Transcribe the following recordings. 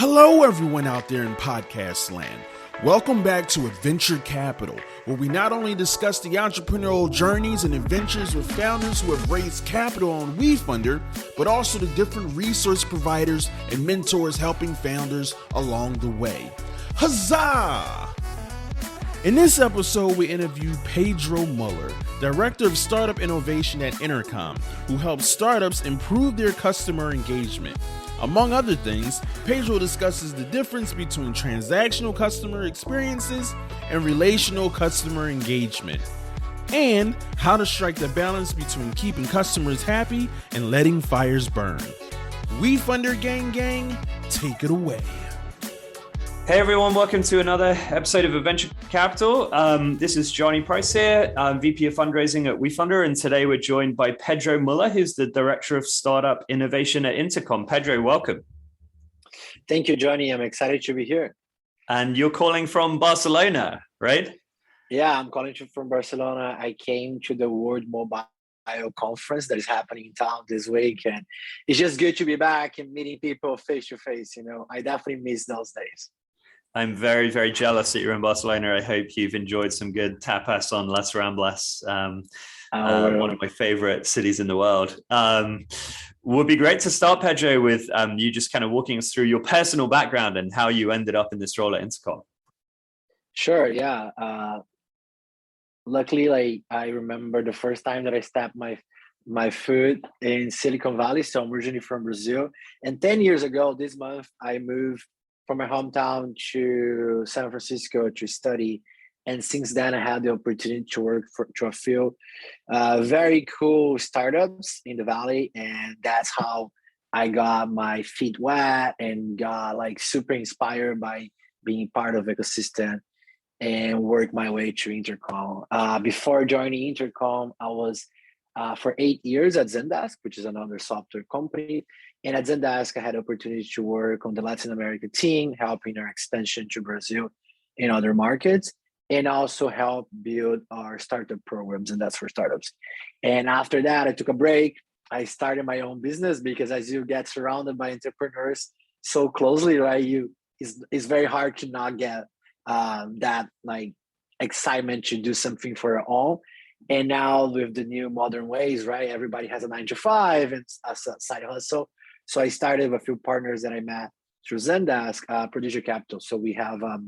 Hello, everyone out there in podcast land. Welcome back to Adventure Capital, where we not only discuss the entrepreneurial journeys and adventures with founders who have raised capital on WeFunder, but also the different resource providers and mentors helping founders along the way. Huzzah! In this episode, we interview Pedro Muller, Director of Startup Innovation at Intercom, who helps startups improve their customer engagement. Among other things, Pedro discusses the difference between transactional customer experiences and relational customer engagement, and how to strike the balance between keeping customers happy and letting fires burn. WeFunder gang, take it away. Hey everyone, welcome to another episode of Adventure Capital. This is Johnny Price here, I'm VP of Fundraising at WeFunder, and today we're joined by Pedro Muller, who's the Director of Startup Innovation at Intercom. Pedro, welcome. Thank you, Johnny. I'm excited to be here. And you're calling from Barcelona, right? Yeah, I'm calling you from Barcelona. I came to the World Mobile Conference that is happening in town this week, and it's just good to be back and meeting people face to face. You know, I definitely miss those days. I'm very, very jealous that you're in Barcelona. I hope you've enjoyed some good tapas on Las Ramblas, one of my favorite cities in the world. Would be great to start, Pedro, with you just kind of walking us through your personal background and how you ended up in this role at Intercom. Sure, yeah. Luckily, I remember the first time that I stepped my foot in Silicon Valley. So I'm originally from Brazil. And 10 years ago, this month, I moved from my hometown to San Francisco to study. And since then, I had the opportunity to work to a few very cool startups in the Valley. And that's how I got my feet wet and got like super inspired by being part of the ecosystem and work my way to Intercom. Before joining Intercom, I was for 8 years at Zendesk, which is another software company. And at Zendesk, I had the opportunity to work on the Latin America team, helping our expansion to Brazil and other markets, and also help build our startup programs, and that's for startups. And after that, I took a break. I started my own business because as you get surrounded by entrepreneurs so closely, right, it's very hard to not get that like excitement to do something for your own. And now with the new modern ways, right, everybody has a 9 to 5 and a side hustle. So I started with a few partners that I met through Zendesk, Producer Capital. So we have a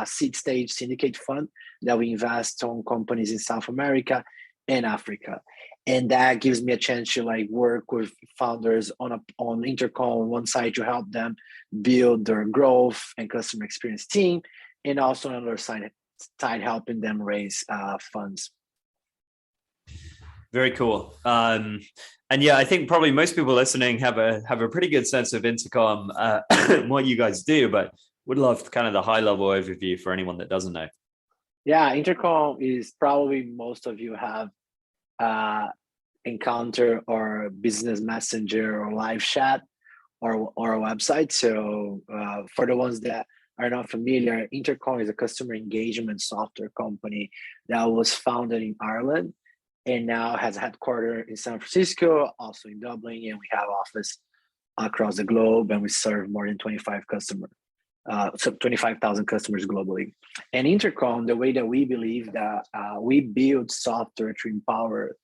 seed stage syndicate fund that we invest on companies in South America and Africa. And that gives me a chance to like work with founders on Intercom on one side to help them build their growth and customer experience team, and also on the other side helping them raise funds. Very cool. And yeah, I think probably most people listening have a pretty good sense of Intercom, what you guys do, but would love kind of the high level overview for anyone that doesn't know. Yeah, Intercom is probably most of you have encountered or business messenger or live chat or a website. So for the ones that are not familiar, Intercom is a customer engagement software company that was founded in Ireland and now has a headquarters in San Francisco, also in Dublin, and we have office across the globe, and we serve more than 25,000 customers globally. And Intercom, the way that we believe that we build software to empower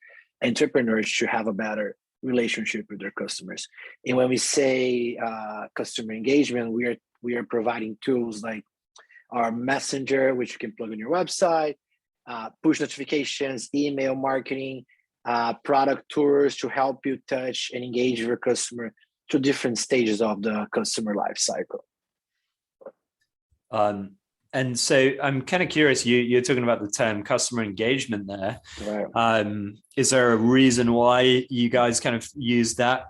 entrepreneurs to have a better relationship with their customers. And when we say customer engagement, we are providing tools like our messenger, which you can plug on your website, push notifications, email marketing, product tours to help you touch and engage your customer to different stages of the customer life cycle. And so I'm kind of curious, you're talking about the term customer engagement there. Right. Is there a reason why you guys kind of use that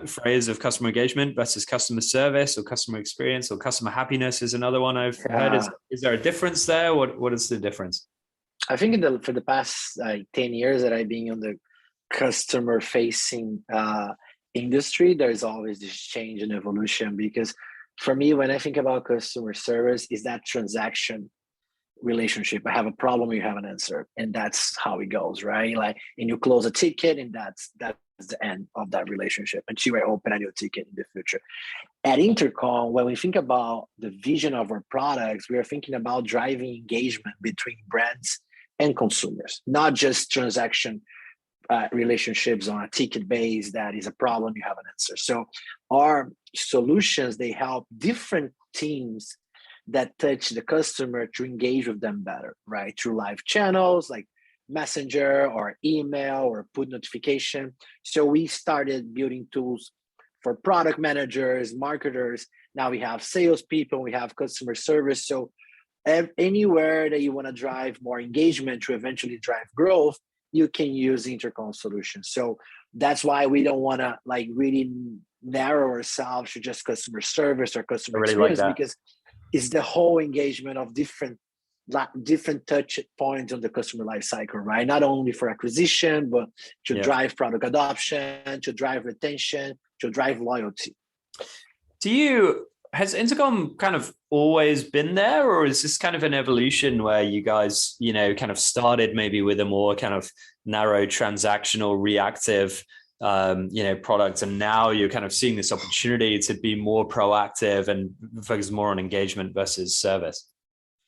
phrase of customer engagement versus customer service or customer experience or customer happiness is another one I've heard. Is there a difference there? What is the difference? I think for the past 10 years that I've been on the customer facing industry, there's always this change and evolution, because for me, when I think about customer service, is that transaction relationship. I have a problem, you have an answer, and that's how it goes, right? Like, and you close a ticket, and that's the end of that relationship until I open a new ticket in the future. At Intercom, when we think about the vision of our products, we are thinking about driving engagement between brands and consumers, not just transaction relationships on a ticket base that is a problem, you have an answer. So our solutions, they help different teams that touch the customer to engage with them better, right? Through live channels like Messenger or email or push notification. So we started building tools for product managers, marketers. Now we have salespeople, we have customer service. So anywhere that you want to drive more engagement to eventually drive growth, you can use Intercom solutions. So that's why we don't want to like really narrow ourselves to just customer service or customer experience, because it's the whole engagement of different touch points on the customer life cycle, right? Not only for acquisition, but to drive product adoption, to drive retention, to drive loyalty. Has Intercom kind of always been there, or is this kind of an evolution where you guys, kind of started maybe with a more kind of narrow transactional reactive, product, and now you're kind of seeing this opportunity to be more proactive and focus more on engagement versus service?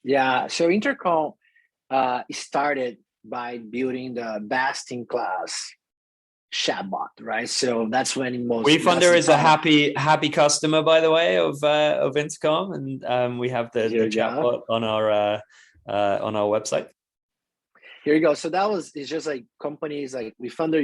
Yeah, so Intercom started by building the best-in-class chatbot, right? So that's when WeFunder is a happy customer, by the way, of Intercom, and we have the chatbot on our website. Here you go. So it's just like companies like WeFunder.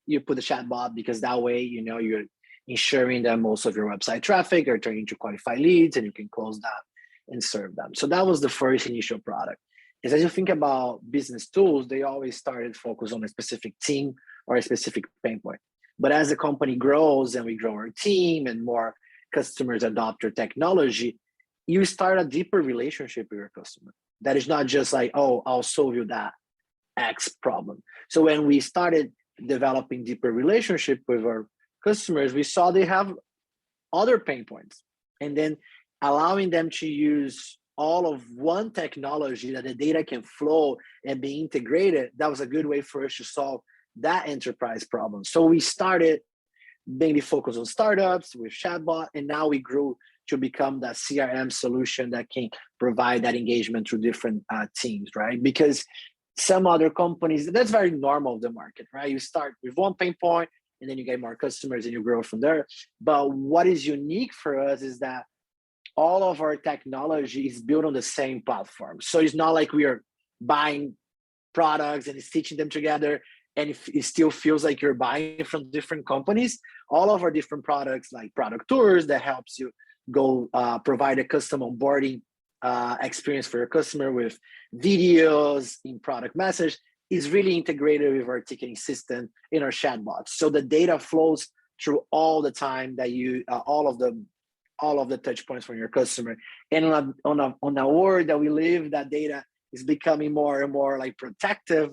You put the chatbot because that way you're ensuring that most of your website traffic are turning into qualified leads, and you can close that and serve them. So that was the first initial product. As you think about business tools, they always started focus on a specific team or a specific pain point. But as the company grows and we grow our team and more customers adopt your technology, you start a deeper relationship with your customer. That is not just like, oh, I'll solve you that X problem. So when we started developing deeper relationship with our customers, we saw they have other pain points. And then allowing them to use all of one technology that the data can flow and be integrated, that was a good way for us to solve that enterprise problem. So we started mainly focused on startups with chatbot, and now we grew to become that CRM solution that can provide that engagement through different teams, right? Because some other companies, that's very normal of the market, right? You start with one pain point and then you get more customers and you grow from there. But what is unique for us is that all of our technology is built on the same platform. So it's not like we are buying products and stitching them together and it still feels like you're buying from different companies. All of our different products, like product tours that helps you go provide a custom onboarding experience for your customer with videos in product message, is really integrated with our ticketing system in our chatbots. So the data flows through all the time that all of the touch points from your customer. And on a world that we live, that data is becoming more and more like protective.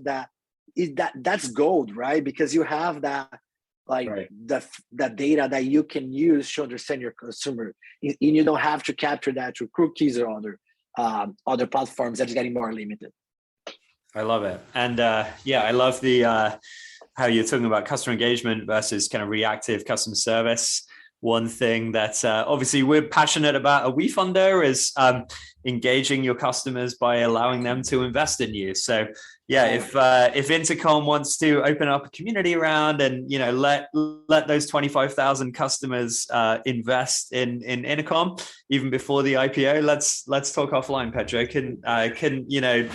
That's gold, right? Because you have that that data that you can use to understand your customer, and you don't have to capture that through cookies or other platforms that's getting more limited. I love it. And I love the how you're talking about customer engagement versus kind of reactive customer service. One thing that obviously we're passionate about at WeFunder is engaging your customers by allowing them to invest in you. So if Intercom wants to open up a community around and let those 25,000 customers invest in Intercom even before the IPO, let's talk offline. Pedro, can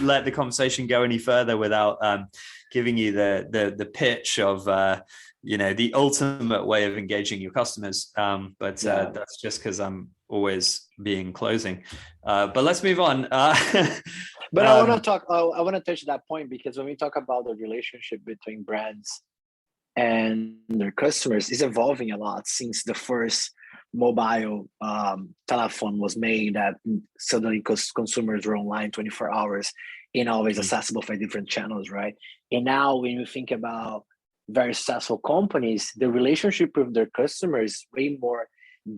let the conversation go any further without giving you the pitch of the ultimate way of engaging your customers. But that's just because I'm always being closing. But let's move on. But I want to touch that point, because when we talk about the relationship between brands and their customers, is evolving a lot since the first mobile telephone was made, that suddenly consumers were online 24 hours and always accessible for different channels, right? And now when you think about very successful companies, the relationship with their customers is way more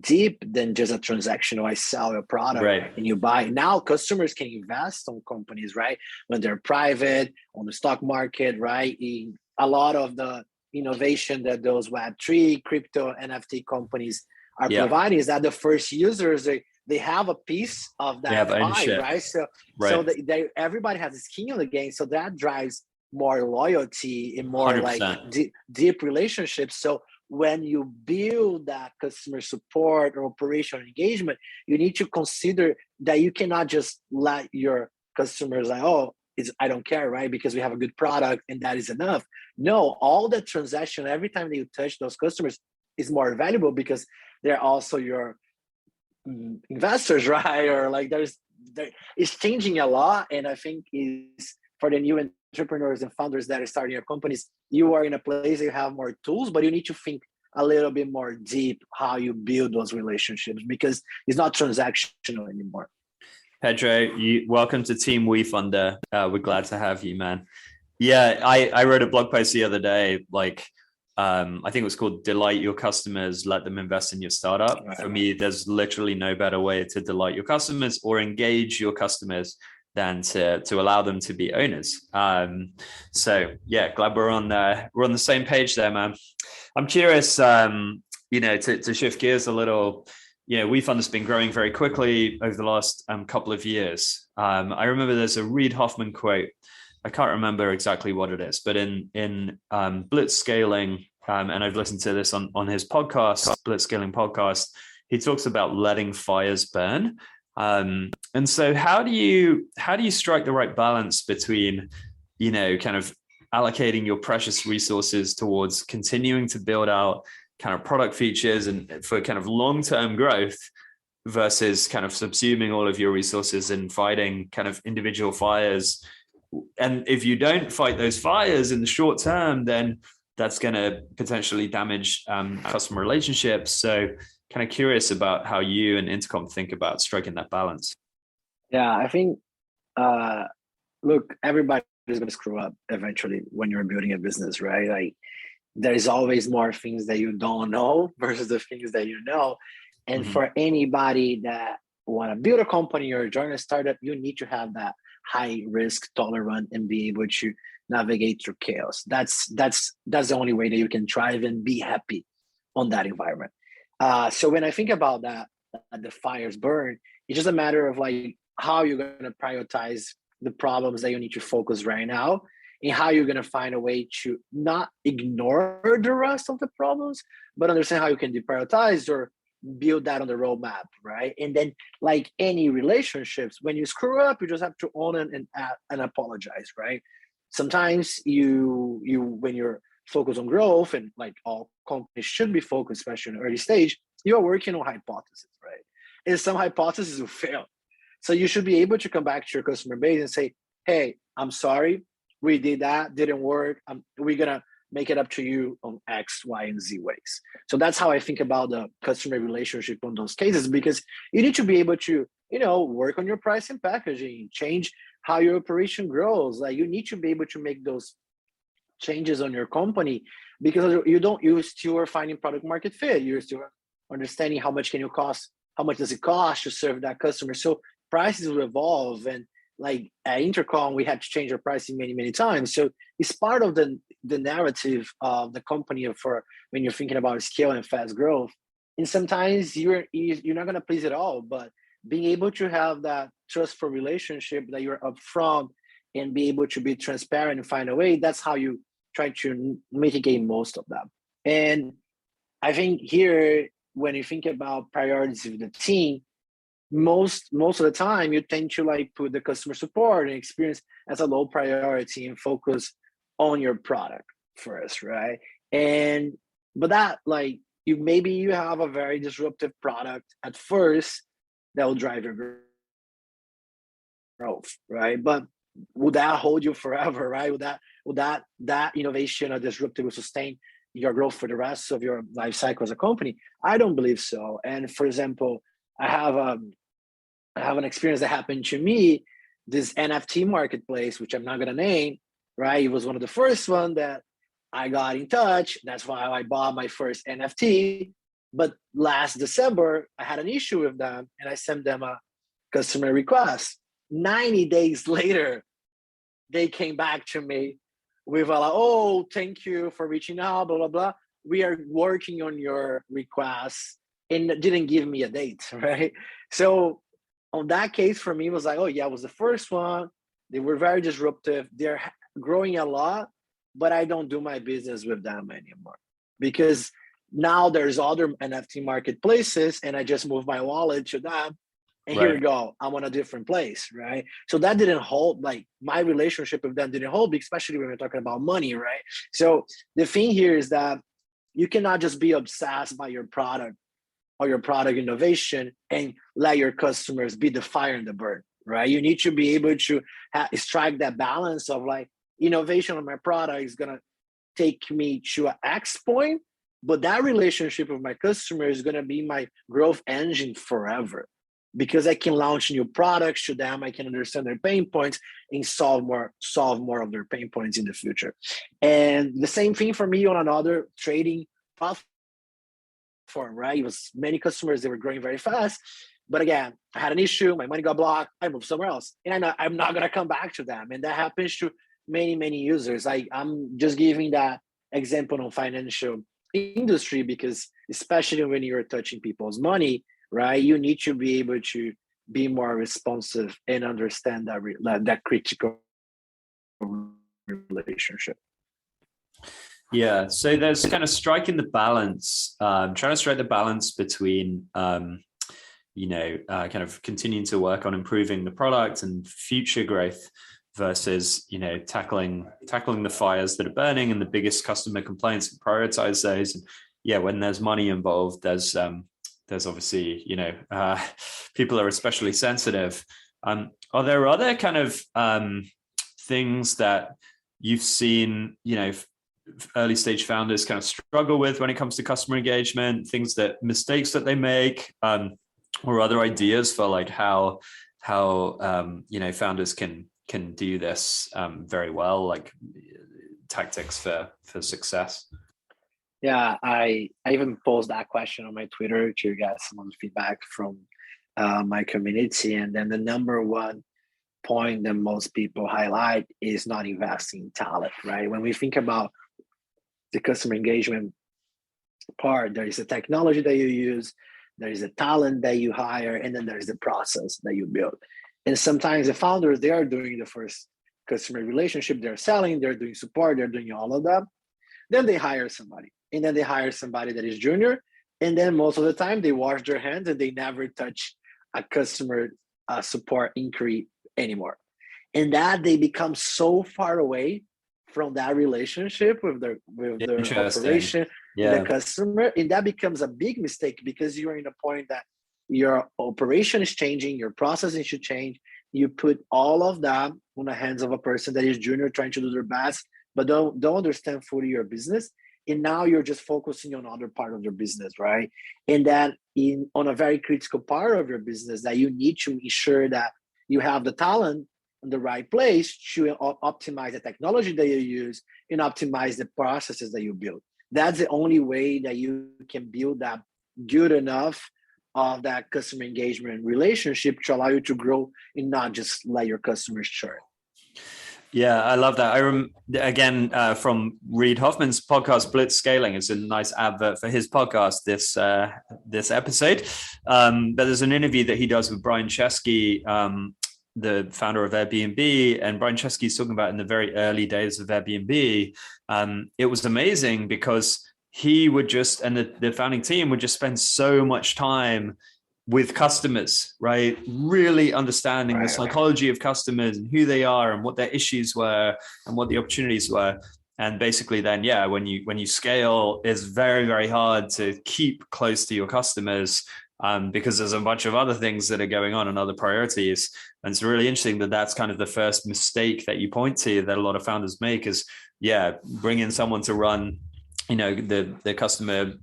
deep than just a transactional. I sell a product and you buy. Now customers can invest on companies, right? When they're private, on the stock market, right? A lot of the innovation that those Web3, crypto, NFT companies are Yeah. providing is that the first users, they have a piece of that pie, ownership. right? So everybody has a skin in the game. So that drives more loyalty and more 100%. like deep relationships. So when you build that customer support or operational engagement, you need to consider that you cannot just let your customers like, oh, I don't care, right? Because we have a good product and that is enough. No, all the transaction, every time that you touch those customers is more valuable because they're also your investors, right? Or like it's changing a lot. And I think is for the new entrepreneurs and founders that are starting your companies, you are in a place that you have more tools, but you need to think a little bit more deep how you build those relationships because it's not transactional anymore. Pedro, welcome to Team WeFunder. We're glad to have you, man. Yeah, I wrote a blog post the other day, like I think it was called "Delight Your Customers, Let Them Invest in Your Startup." Right. For me, there's literally no better way to delight your customers or engage your customers than to allow them to be owners. So yeah, glad we're on the same page there, man. I'm curious, to shift gears a little. WeFunder's been growing very quickly over the last couple of years. I remember there's a Reid Hoffman quote. I can't remember exactly what it is, but in Blitzscaling, and I've listened to this on his podcast, Blitzscaling podcast, he talks about letting fires burn. And so how do you strike the right balance between, kind of allocating your precious resources towards continuing to build out kind of product features and for kind of long-term growth versus kind of subsuming all of your resources and fighting kind of individual fires? And if you don't fight those fires in the short term, then that's going to potentially damage customer relationships. So kind of curious about how you and Intercom think about striking that balance. Yeah, I think, look, everybody is going to screw up eventually when you're building a business, right? Like there's always more things that you don't know versus the things that you know. And for anybody that want to build a company or join a startup, you need to have that high risk tolerant and be able to navigate through chaos. That's the only way that you can thrive and be happy on that environment. So when I think about that, the fires burn, it's just a matter of like how you're going to prioritize the problems that you need to focus right now and how you're going to find a way to not ignore the rest of the problems, but understand how you can deprioritize or build that on the roadmap, right? And then like any relationships, when you screw up, you just have to own it and apologize, right? Sometimes you when you're focused on growth, and like all companies should be focused, especially in the early stage, you are working on hypotheses, right? And some hypotheses will fail. So you should be able to come back to your customer base and say, hey, I'm sorry, we did that, didn't work. We're going to make it up to you on X, Y, and Z ways. So that's how I think about the customer relationship on those cases, because you need to be able to, work on your price and packaging, change how your operation grows. Like you need to be able to make those changes on your company because you still are finding product market fit. You're still understanding how much does it cost to serve that customer. So prices will evolve, and like at Intercom, we had to change our pricing many, many times. So it's part of the narrative of the company for when you're thinking about scale and fast growth. And sometimes you're not going to please it all, but being able to have that trustful relationship that you're upfront and be able to be transparent and find a way, that's how you try to mitigate most of them. And I think here, when you think about priorities of the team, most of the time you tend to like put the customer support and experience as a low priority and focus on your product first, right? But that like you have a very disruptive product at first that will drive your growth, right? But would that hold you forever, right? Would that innovation or disruptive will sustain your growth for the rest of your life cycle as a company? I don't believe so. And for example, I have an experience that happened to me, this NFT marketplace, which I'm not going to name, right? It was one of the first one that I got in touch. That's why I bought my first NFT. But last December, I had an issue with them and I sent them a customer request. 90 days later, they came back to me with a like, oh, thank you for reaching out, blah, blah, blah. We are working on your request, and didn't give me a date, right? So on that case, for me, it was like, oh yeah, it was the first one. They were very disruptive. They're growing a lot, but I don't do my business with them anymore because now there's other NFT marketplaces, and I just move my wallet to them. And Right. here we go. I'm on a different place, right? So that didn't hold, like my relationship with them didn't hold, especially when we're talking about money, right? So the thing here is that you cannot just be obsessed by your product or your product innovation and let your customers be the fire and the burn, right? You need to be able to strike that balance of like, innovation on my product is going to take me to an X point, but that relationship with my customer is going to be my growth engine forever, because I can launch new products to them. I can understand their pain points and solve more of their pain points in the future. And the same thing for me on another trading platform, right? It was many customers, they were growing very fast. But again, I had an issue, my money got blocked, I moved somewhere else. And I'm not going to come back to them. And that happens to many users. I'm just giving that example on financial industry because especially when you're touching people's money, right? You need to be able to be more responsive and understand that critical relationship. Yeah, so there's kind of striking the balance, trying to strike the balance between, kind of continuing to work on improving the product and future growth versus, tackling the fires that are burning and the biggest customer complaints and prioritize those. And yeah, when there's money involved, there's obviously, people are especially sensitive. Are there other kind of things that you've seen, early stage founders kind of struggle with when it comes to customer engagement, mistakes that they make, or other ideas for like how founders can do this very well, like tactics for success? Yeah, I even posed that question on my Twitter to get some feedback from my community. And then the number one point that most people highlight is not investing in talent, right? When we think about the customer engagement part, there is a technology that you use, there is a talent that you hire, and then there's the process that you build. And sometimes the founders, they are doing the first customer relationship, they're selling, they're doing support, they're doing all of that. Then they hire somebody, and then they hire somebody that is junior. And then most of the time they wash their hands and they never touch a customer support inquiry anymore. And that they become so far away from that relationship with their operation, yeah, with the customer. And that becomes a big mistake because you're in a point that your operation is changing, your processing should change. You put all of that on the hands of a person that is junior trying to do their best, but don't understand fully your business. And now you're just focusing on other part of your business, right? And that on a very critical part of your business that you need to ensure that you have the talent in the right place to optimize the technology that you use and optimize the processes that you build. That's the only way that you can build that good enough of that customer engagement relationship to allow you to grow and not just let your customers churn. Yeah, I love that. From Reid Hoffman's podcast, Blitz Scaling. It's a nice advert for his podcast, this episode. But there's an interview that he does with Brian Chesky, the founder of Airbnb, and Brian Chesky's talking about in the very early days of Airbnb. It was amazing because he would just, and the founding team would just spend so much time with customers, right? Really understanding the psychology of customers and who they are and what their issues were and what the opportunities were. And basically then, yeah, when you scale, it's very, very hard to keep close to your customers because there's a bunch of other things that are going on and other priorities. And it's really interesting that that's kind of the first mistake that you point to that a lot of founders make is, yeah, bring in someone to run the customer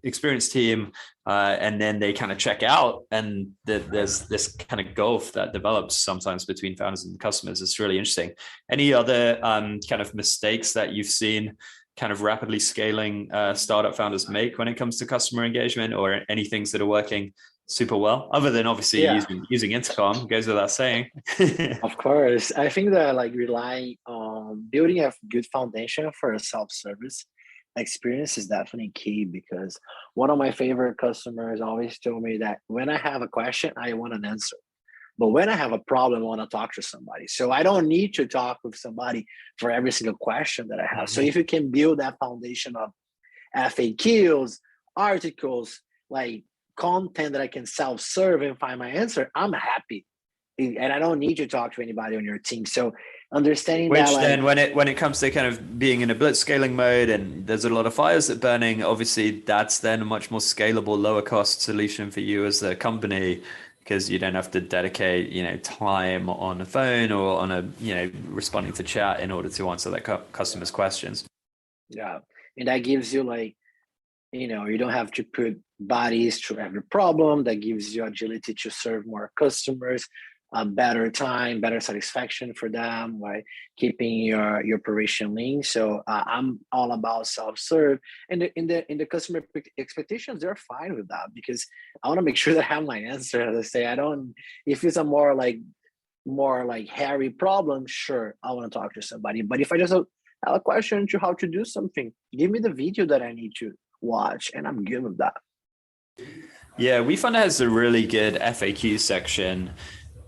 experience team, and then they kind of check out, and there's this kind of gulf that develops sometimes between founders and customers. It's really interesting. Any other kind of mistakes that you've seen kind of rapidly scaling startup founders make when it comes to customer engagement, or any things that are working super well, other than obviously using Intercom, goes without saying? Of course. I think that like relying on building a good foundation for a self-service experience is definitely key, because one of my favorite customers always told me that when I have a question, I want an answer. But when I have a problem, I want to talk to somebody. So I don't need to talk with somebody for every single question that I have. So if you can build that foundation of FAQs, articles, like content that I can self-serve and find my answer, I'm happy. And I don't need to talk to anybody on your team. So understanding Which that, like, then when it comes to kind of being in a blitz scaling mode and there's a lot of fires that are burning, obviously that's then a much more scalable, lower cost solution for you as a company, because you don't have to dedicate, time on a phone or on responding to chat in order to answer that customer's questions. yeah. And that gives you, like, you don't have to put bodies through every problem. That gives you agility to serve more customers, better time, better satisfaction for them, like keeping your operation lean. So I'm all about self-serve, and in the customer expectations, they're fine with that, because I want to make sure that I have my answer. As I say, I don't. If it's a more like hairy problem, sure, I want to talk to somebody. But if I just have a question to how to do something, give me the video that I need to watch, and I'm good with that. Yeah, WeFunder has a really good FAQ section.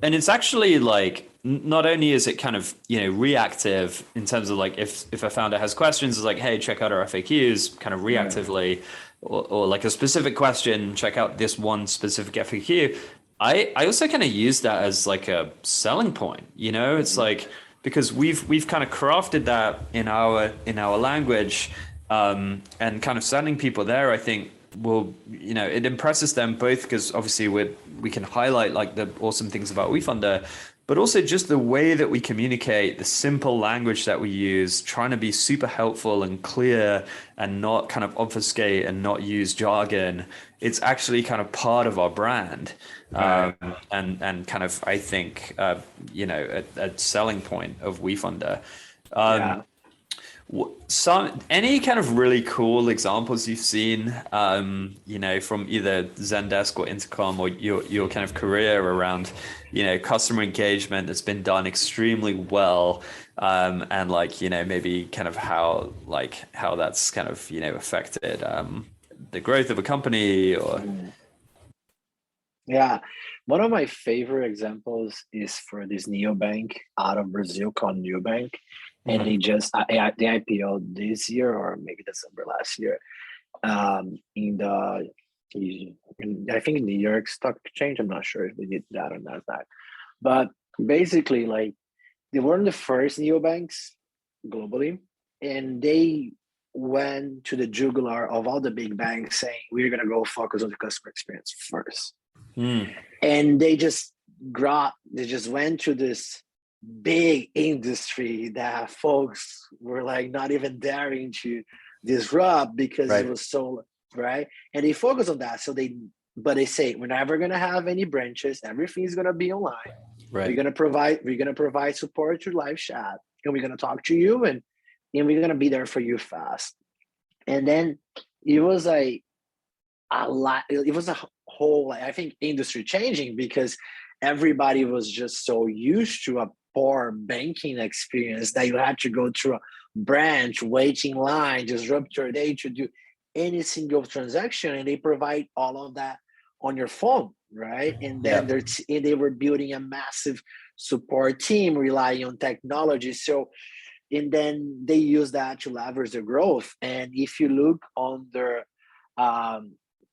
And it's actually like, not only is it kind of, reactive in terms of like, if a founder has questions, it's like, hey, check out our FAQs kind of reactively, or like a specific question, check out this one specific FAQ. I also kind of use that as like a selling point, it's like, because we've kind of crafted that in our language, and kind of sending people there, I think, will, it impresses them both because obviously we can highlight like the awesome things about WeFunder, but also just the way that we communicate, the simple language that we use, trying to be super helpful and clear and not kind of obfuscate and not use jargon. It's actually kind of part of our brand, and kind of, I think, a selling point of WeFunder. Any kind of really cool examples you've seen, from either Zendesk or Intercom, or your kind of career around, customer engagement that's been done extremely well, and like, maybe kind of how that's kind of, affected the growth of a company or. Yeah. One of my favorite examples is for this neobank out of Brazil called Nubank. And they just they IPO'd this year, or maybe December last year, I think in the New York Stock Exchange. I'm not sure if they did that or not. But basically, like, they weren't the first neobanks globally, and they went to the jugular of all the big banks, saying we're gonna go focus on the customer experience first. And they just went to this big industry that folks were like not even daring to disrupt because it was so right. And they focus on that. But they say we're never gonna have any branches. Everything's gonna be online. Right. We're gonna provide support through live chat, and we're gonna talk to you, and we're gonna be there for you fast. And then it was like a lot. It was a whole, I think, industry changing, because everybody was just so used to a poor banking experience that you had to go through a branch, waiting line, disrupt your day to do any single transaction, and they provide all of that on your phone, right? And then they were building a massive support team relying on technology. So, and then they use that to leverage their growth. And if you look on their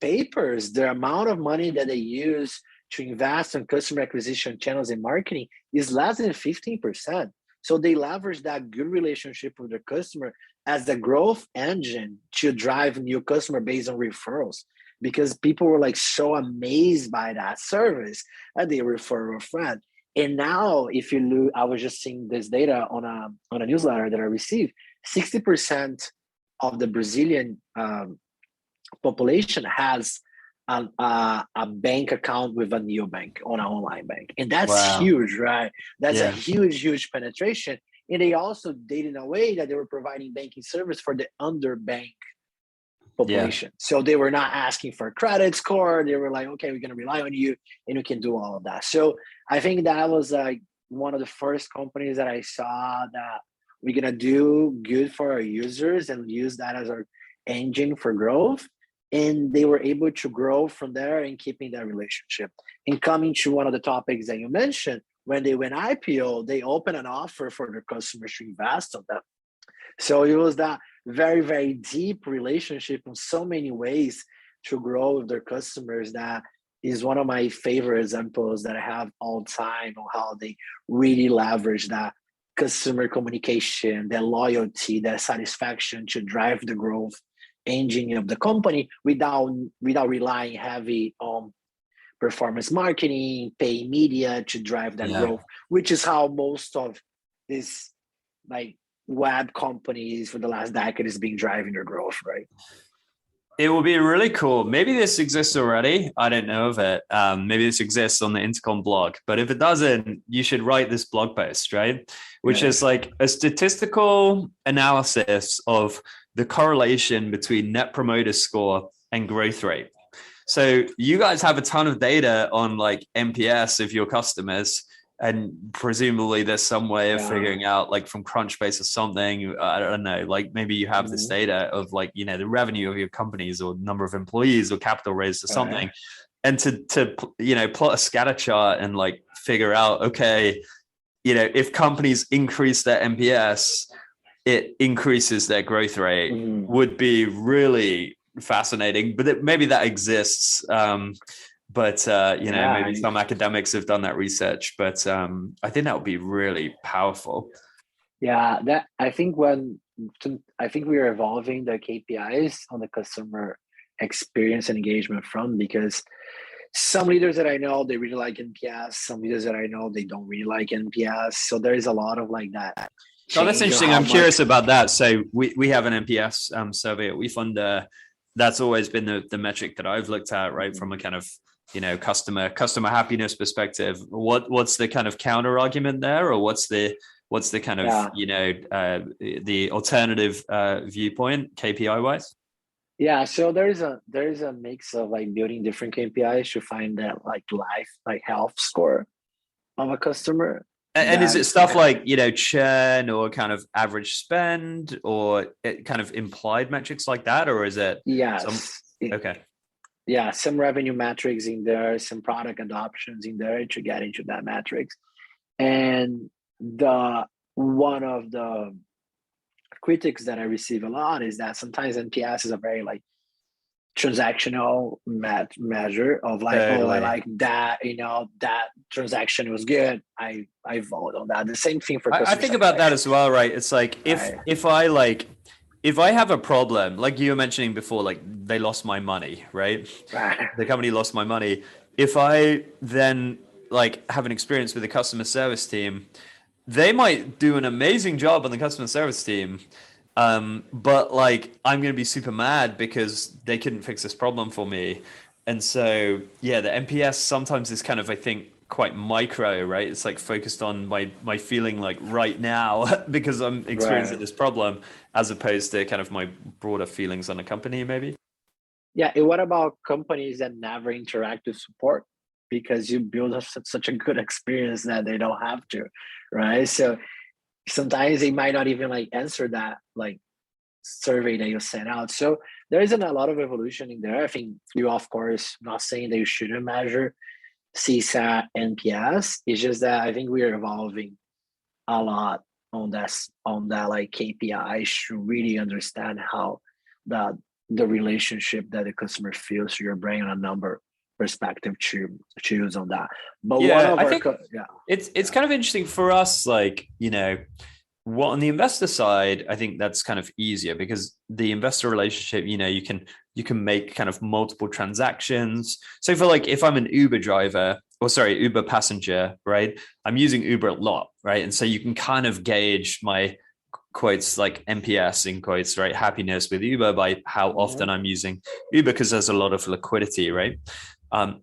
papers, the amount of money that they use to invest in customer acquisition channels and marketing is less than 15%. So they leverage that good relationship with their customer as the growth engine to drive new customer based on referrals, because people were like so amazed by that service that they refer a friend. And now, if you look, I was just seeing this data on a newsletter that I received. 60% of the Brazilian population has a bank account with a neobank on an online bank. And that's huge, right? That's a huge penetration. And they also did in a way that they were providing banking service for the underbanked population. So they were not asking for a credit score. They were like, okay, we're going to rely on you, and we can do all of that. So I think that was like one of the first companies that I saw that we're going to do good for our users and use that as our engine for growth. And they were able to grow from there and keeping that relationship. And coming to one of the topics that you mentioned, when they went IPO, they opened an offer for their customers to invest on them. So it was that very, very deep relationship in so many ways to grow with their customers. That is one of my favorite examples that I have all the time on how they really leverage that customer communication, their loyalty, their satisfaction to drive the growth engine of the company without relying heavy on performance marketing, pay media to drive that growth, which is how most of this like web companies for the last decade is being driving their growth, right? It will be really cool. Maybe this exists already. I don't know of it. Maybe this exists on the Intercom blog, but if it doesn't, you should write this blog post, right? Which is like a statistical analysis of the correlation between net promoter score and growth rate. So you guys have a ton of data on like NPS of your customers, and presumably there's some way of figuring out like from Crunchbase or something. I don't know, like maybe you have this data of like, you know, the revenue of your companies or number of employees or capital raised or something. And to, you know, plot a scatter chart and like figure out, okay, you know, if companies increase their NPS, it increases their growth rate would be really fascinating, but maybe that exists. But you know, maybe some academics have done that research, but I think that would be really powerful. Yeah, that I think we are evolving the KPIs on the customer experience and engagement front, because some leaders that I know, they really like NPS. Some leaders that I know, they don't really like NPS. So there is a lot of like that. Oh, that's interesting. I'm curious about that. So we have an NPS survey at WeFund. That's always been the metric that I've looked at, right, from a kind of, you know, customer happiness perspective. What's the kind of counter argument there, or what's the kind of you know the alternative viewpoint KPI wise? Yeah, so there's a mix of like building different KPIs to find that like health score of a customer. And is it stuff like, you know, churn or kind of average spend or kind of implied metrics like that, or is it? Okay. Yeah, some revenue metrics in there, some product adoptions in there to get into that metrics. And one of the critics that I receive a lot is that sometimes NPS is a very like transactional measure of like, I like that, you know, that transaction was good, I vote on that. The same thing for I think about that as well, right? It's like if I have a problem, like you were mentioning before, like they lost my money, right? The company lost my money. If I then like have an experience with the customer service team, they might do an amazing job on the customer service team. But like, I'm going to be super mad because they couldn't fix this problem for me. And so, yeah, the NPS sometimes is kind of, I think, quite micro, right? It's like focused on my feeling like right now because I'm experiencing this problem, as opposed to kind of my broader feelings on a company, maybe. Yeah. And what about companies that never interact with support because you build up such a good experience that they don't have to, right? So sometimes they might not even like answer that like survey that you sent out. So there isn't a lot of evolution in there. I think you, of course, not saying that you shouldn't measure CSAT, NPS. It's just that I think we are evolving a lot on that like KPIs to really understand how the relationship that the customer feels to your brain on a number perspective to choose on that. But it's kind of interesting for us, like, you know, what on the investor side, I think that's kind of easier because the investor relationship, you know, you can make kind of multiple transactions. So for like, if I'm an Uber passenger, right? I'm using Uber a lot, right? And so you can kind of gauge my quotes like NPS in quotes, right? Happiness with Uber by how often I'm using Uber because there's a lot of liquidity, right?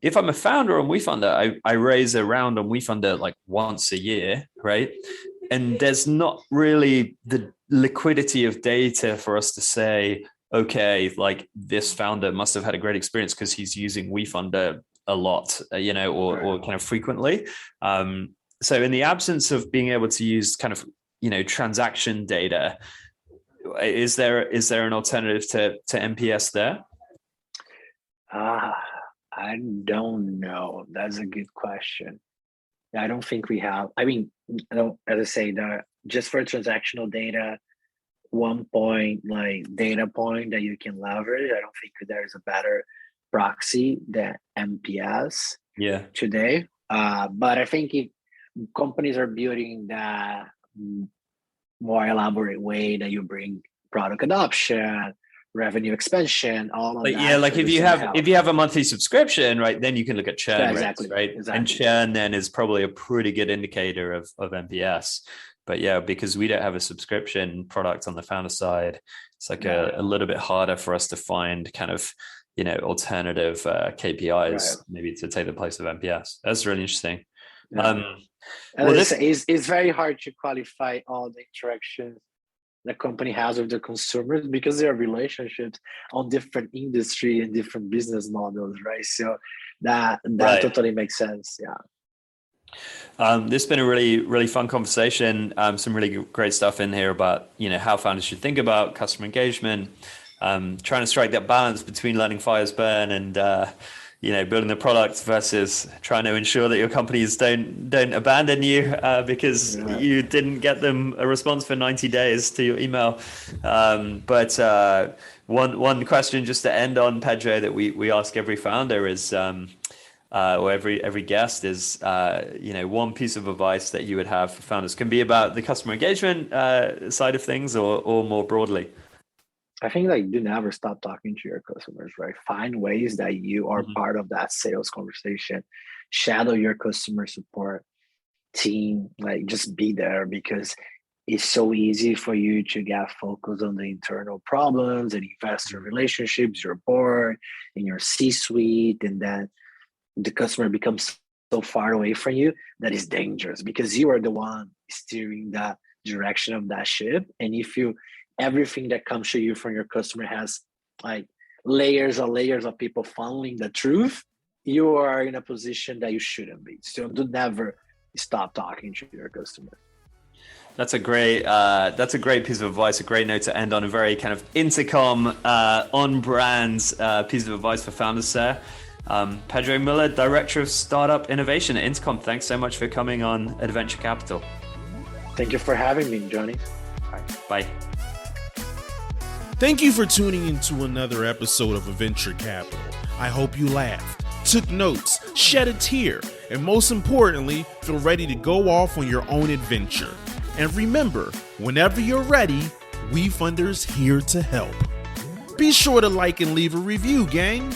If I'm a founder on WeFunder, I raise a round on WeFunder like once a year, right? And there's not really the liquidity of data for us to say, okay, like this founder must have had a great experience because he's using WeFunder a lot, you know, or kind of frequently. So in the absence of being able to use kind of, transaction data. Is there an alternative to NPS there? I don't know. That's a good question. I don't think we have. I mean, as I say, just for transactional data, one data point that you can leverage. I don't think there's a better proxy than NPS today. But I think if companies are building that more elaborate way that you bring product adoption, revenue expansion, all of that. Yeah, like if you have a monthly subscription, right, then you can look at churn rates, right? Exactly. And churn then is probably a pretty good indicator of NPS. But yeah, because we don't have a subscription product on the founder side, it's like a little bit harder for us to find kind of, alternative KPIs maybe to take the place of NPS. That's really interesting. It's very hard to qualify all the interactions the company has with the consumers because there are relationships on different industry and different business models, right? So that totally makes sense. Yeah. This has been a really, really fun conversation. Some really great stuff in here about, how founders should think about customer engagement, trying to strike that balance between letting fires burn and, building the product versus trying to ensure that your companies don't abandon you because you didn't get them a response for 90 days to your email. But one question just to end on, Pedro, that we ask every founder is, or every guest is, one piece of advice that you would have for founders. Can be about the customer engagement side of things or more broadly. I think do never stop talking to your customers, right? Find ways that you are part of that sales conversation. Shadow your customer support team, just be there because it's so easy for you to get focused on the internal problems and investor relationships, your board, and your C-suite, and then the customer becomes so far away from you that is dangerous because you are the one steering that direction of that ship. And if everything that comes to you from your customer has layers of people funneling the truth, you are in a position that you shouldn't be. So do never stop talking to your customer. That's a great piece of advice, a great note to end on, a very kind of Intercom on brand piece of advice for founders there. Pedro Muller, Director of Startup Innovation at Intercom. Thanks so much for coming on Adventure Capital. Thank you for having me, Johnny. Bye. Thank you for tuning into another episode of Adventure Capital. I hope you laughed, took notes, shed a tear, and most importantly, feel ready to go off on your own adventure. And remember, whenever you're ready, WeFunders here to help. Be sure to like and leave a review, gang.